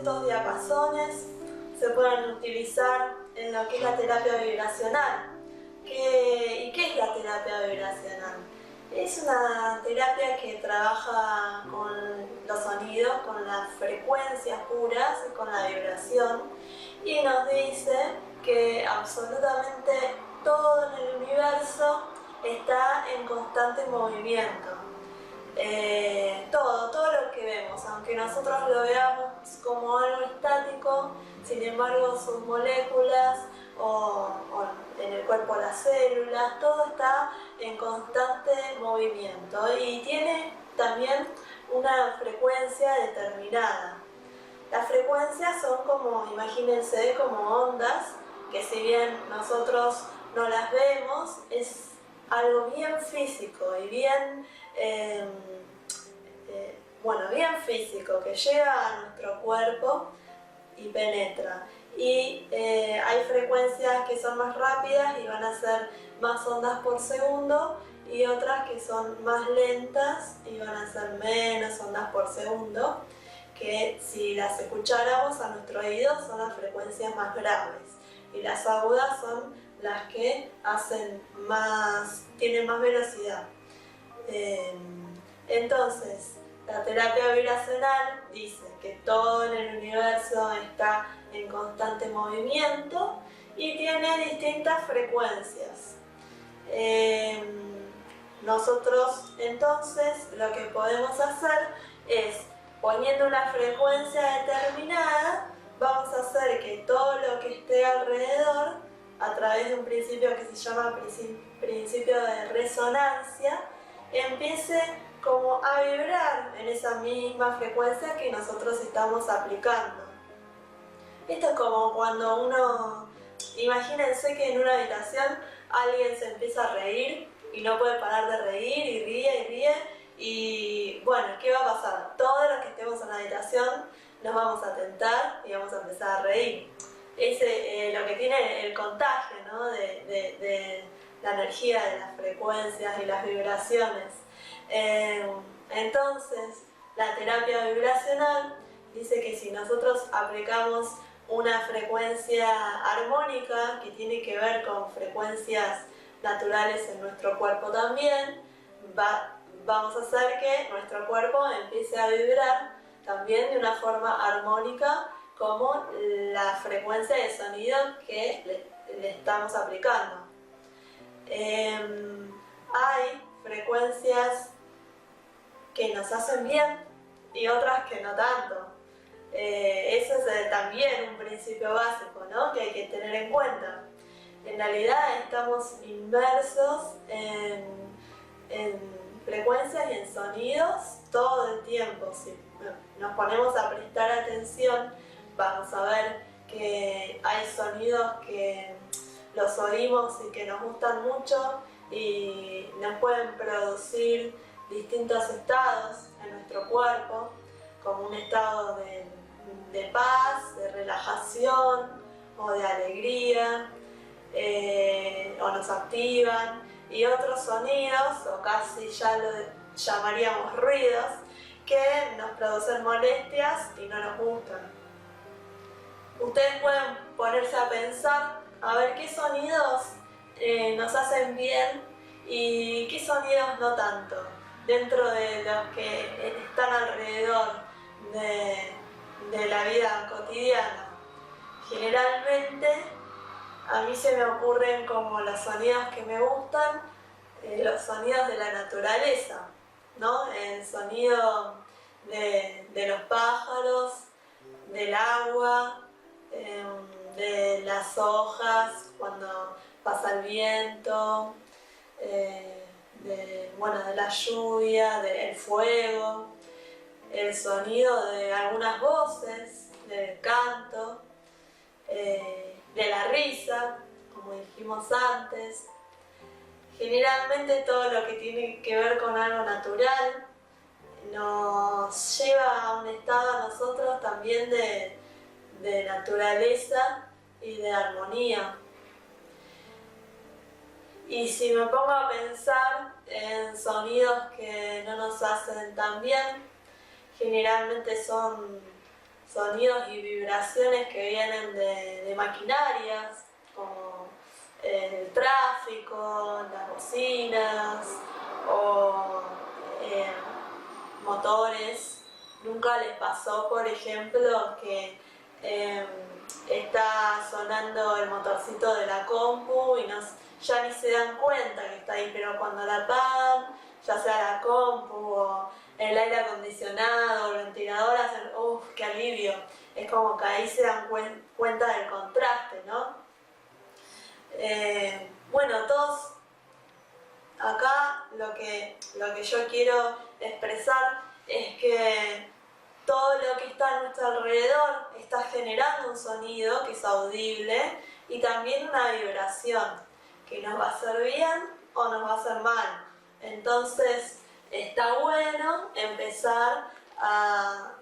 estos diapasones se pueden utilizar en lo que es la terapia vibracional. ¿Y qué es la terapia vibracional? Es una terapia que trabaja con los sonidos, con las frecuencias puras y con la vibración, y nos dice que absolutamente todo en el universo está en constante movimiento. Todo lo que vemos, aunque nosotros lo veamos como algo estático, sin embargo sus moléculas o en el cuerpo las células, todo está en constante movimiento y tiene también una frecuencia determinada. Las frecuencias son como, imagínense, como ondas, que si bien nosotros no las vemos, es algo bien físico y bien bien físico, que llega a nuestro cuerpo y penetra. Y hay frecuencias que son más rápidas y van a ser más ondas por segundo, y otras que son más lentas y van a ser menos ondas por segundo, que si las escucháramos a nuestro oído son las frecuencias más graves, y las agudas son las que tienen más velocidad. Entonces, la terapia vibracional dice que todo en el universo está en constante movimiento y tiene distintas frecuencias. Nosotros entonces lo que podemos hacer es, poniendo una frecuencia determinada, vamos a hacer que todo lo que esté alrededor, a través de un principio que se llama principio de resonancia, empiece como a vibrar en esa misma frecuencia que nosotros estamos aplicando. Esto es como cuando imagínense que en una habitación alguien se empieza a reír y no puede parar de reír y ríe, y bueno, ¿qué va a pasar? Todos los que estemos en la habitación nos vamos a tentar y vamos a empezar a reír. Es lo que tiene el contagio, ¿no? de la energía, de las frecuencias y las vibraciones. Entonces, la terapia vibracional dice que si nosotros aplicamos una frecuencia armónica que tiene que ver con frecuencias naturales en nuestro cuerpo también, vamos a hacer que nuestro cuerpo empiece a vibrar también de una forma armónica como la frecuencia de sonido que le estamos aplicando. Hay frecuencias que nos hacen bien y otras que no tanto. Eso es también un principio básico, ¿no? Que hay que tener en cuenta. En realidad estamos inmersos en frecuencias y en sonidos todo el tiempo. Si nos ponemos a prestar atención, vamos a ver que hay sonidos que los oímos y que nos gustan mucho y nos pueden producir distintos estados en nuestro cuerpo, como un estado de paz, de relajación o de alegría, o nos activan, y otros sonidos, o casi ya lo llamaríamos ruidos, que nos producen molestias y no nos gustan. Ustedes pueden ponerse a pensar a ver qué sonidos nos hacen bien y qué sonidos no tanto, dentro de los que están alrededor de la vida cotidiana. Generalmente a mí se me ocurren como los sonidos que me gustan, los sonidos de la naturaleza, ¿no? El sonido de los pájaros, del agua, de las hojas cuando pasa el viento, de la lluvia, del fuego, el sonido de algunas voces, del canto, de la risa, como dijimos antes. Generalmente todo lo que tiene que ver con algo natural nos lleva a un estado a nosotros también de naturaleza y de armonía. Y si me pongo a pensar en sonidos que no nos hacen tan bien, generalmente son sonidos y vibraciones que vienen de maquinarias, como el tráfico, las bocinas o motores. Nunca les pasó, por ejemplo, que está sonando el motorcito de la compu y ya ni se dan cuenta que está ahí, pero cuando la apagan, ya sea la compu o el aire acondicionado o el ventilador, hacen ¡uff, qué alivio! Es como que ahí se dan cuenta del contraste, ¿no? Bueno, todos acá lo que yo quiero expresar es que todo lo que está a nuestro alrededor está generando un sonido que es audible y también una vibración que nos va a hacer bien o nos va a hacer mal. Entonces está bueno empezar a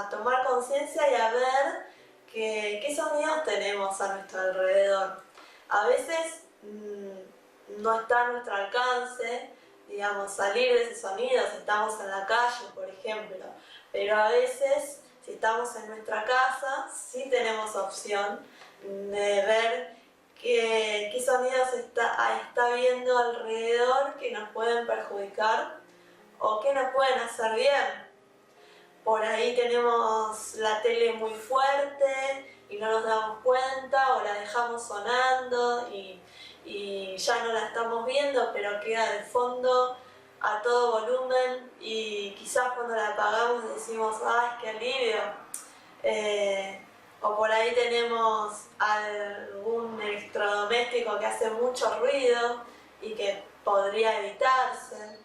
tomar conciencia y a ver qué sonidos tenemos a nuestro alrededor. A veces no está a nuestro alcance, digamos, salir de ese sonido si estamos en la calle, por ejemplo, pero a veces, si estamos en nuestra casa, sí tenemos opción de ver qué sonidos está viendo alrededor que nos pueden perjudicar o que nos pueden hacer bien. Por ahí tenemos la tele muy fuerte y no nos damos cuenta o la dejamos sonando y ya no la estamos viendo, pero queda de fondo a todo volumen y quizás cuando la apagamos decimos ¡ay, qué alivio! O por ahí tenemos algún electrodoméstico que hace mucho ruido y que podría evitarse.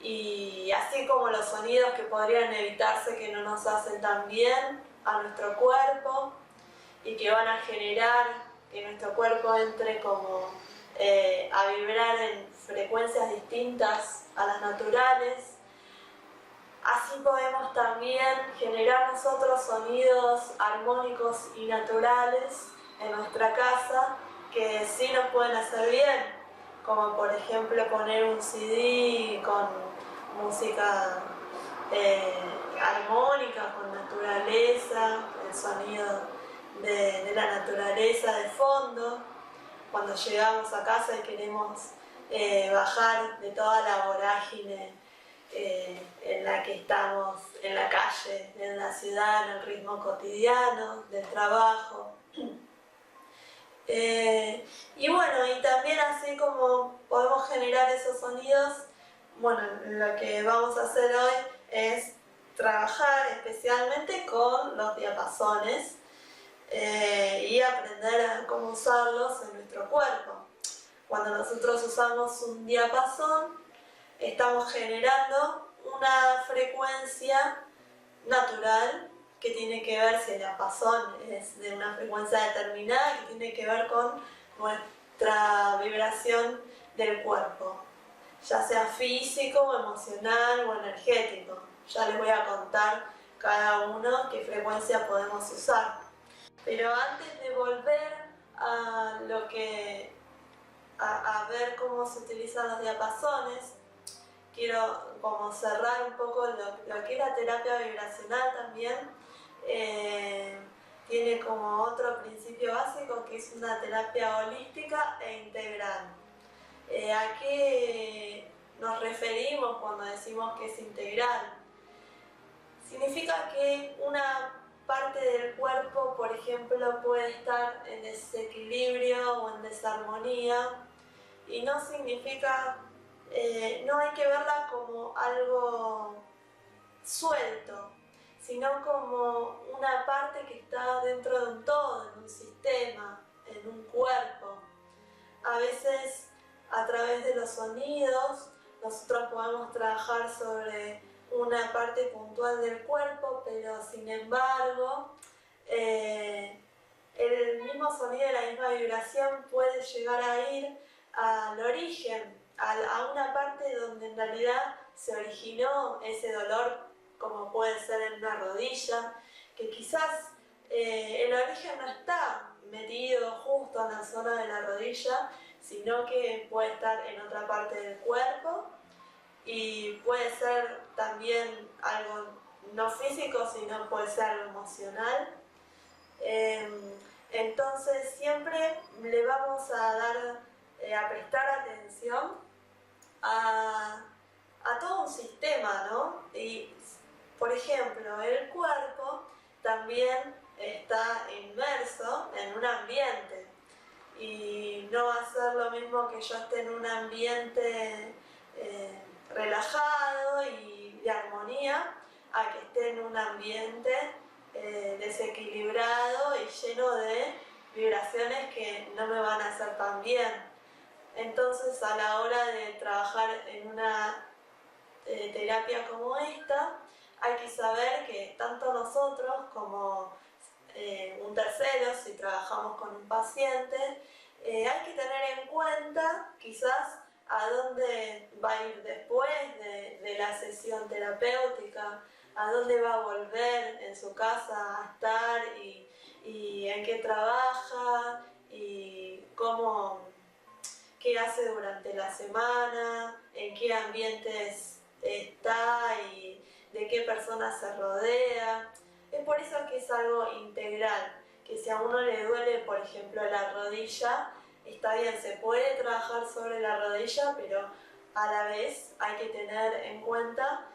Y así como los sonidos que podrían evitarse que no nos hacen tan bien a nuestro cuerpo y que van a generar que nuestro cuerpo entre como a vibrar en frecuencias distintas a las naturales, así podemos también generar nosotros sonidos armónicos y naturales en nuestra casa que sí nos pueden hacer bien, como por ejemplo poner un CD con música armónica, con naturaleza, el sonido de la naturaleza de fondo. Cuando llegamos a casa y queremos bajar de toda la vorágine en la que estamos, en la calle, en la ciudad, en el ritmo cotidiano, del trabajo. Y bueno, y también así como podemos generar esos sonidos, bueno, lo que vamos a hacer hoy es trabajar especialmente con los diapasones y aprender a cómo usarlos en nuestro cuerpo. Cuando nosotros usamos un diapasón, estamos generando una frecuencia natural que tiene que ver, si el diapasón es de una frecuencia determinada, que tiene que ver con nuestra vibración del cuerpo, ya sea físico, emocional o energético. Ya les voy a contar cada uno qué frecuencia podemos usar. Pero antes de volver a ver cómo se utilizan los diapasones, quiero como cerrar un poco lo que es la terapia vibracional también. Tiene como otro principio básico que es una terapia holística e integral. ¿A qué nos referimos cuando decimos que es integral? Significa que una parte del cuerpo, por ejemplo, puede estar en desequilibrio o en desarmonía, y no significa, no hay que verla como algo suelto, sino como una parte que está dentro de un todo, en un sistema, en un cuerpo. A veces, a través de los sonidos, nosotros podemos trabajar sobre una parte puntual del cuerpo, pero sin embargo, el mismo sonido y la misma vibración puede llegar a ir al origen, a una parte donde en realidad se originó ese dolor, como puede ser en una rodilla, que quizás el origen no está metido justo en la zona de la rodilla, sino que puede estar en otra parte del cuerpo y puede ser también algo no físico, sino puede ser algo emocional. Entonces siempre le vamos a dar, a prestar atención a todo un sistema, ¿no? Y, por ejemplo, el cuerpo también está inmerso en un ambiente y no va a ser lo mismo que yo esté en un ambiente relajado y de armonía a que esté en un ambiente desequilibrado y lleno de vibraciones que no me van a hacer tan bien. Entonces, a la hora de trabajar en una terapia como esta, hay que saber que tanto nosotros como un tercero, si trabajamos con un paciente, hay que tener en cuenta quizás a dónde va a ir después de la sesión terapéutica, a dónde va a volver en su casa a estar y en qué trabaja y qué hace durante la semana, en qué ambientes está y de qué personas se rodea. Es por eso que es algo integral, que si a uno le duele, por ejemplo, la rodilla, está bien, se puede trabajar sobre la rodilla, pero a la vez hay que tener en cuenta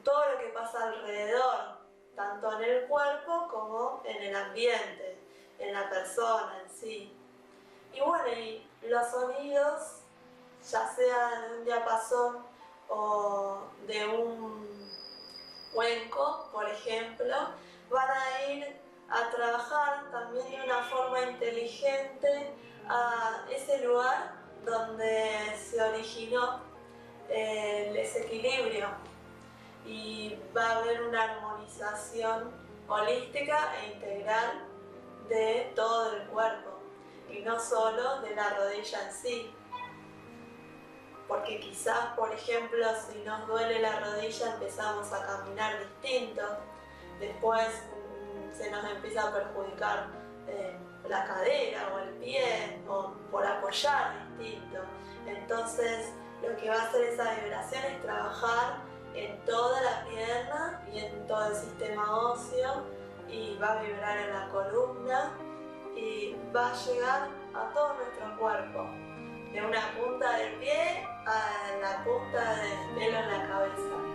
todo lo que pasa alrededor, tanto en el cuerpo como en el ambiente, en la persona en sí. Y bueno, y los sonidos, ya sea de un diapasón o de un cuenco, por ejemplo, van a ir a trabajar también de una forma inteligente a ese lugar donde se originó el desequilibrio y va a haber una armonización holística e integral de todo el cuerpo y no solo de la rodilla en sí. Porque quizás, por ejemplo, si nos duele la rodilla empezamos a caminar distinto, después se nos empieza a perjudicar la cadera o el pie o por apoyar distinto. Entonces lo que va a hacer esa vibración es trabajar en toda la pierna y en todo el sistema óseo y va a vibrar en la columna y va a llegar a todo nuestro cuerpo, de una punta del pie a la punta del pelo en la cabeza.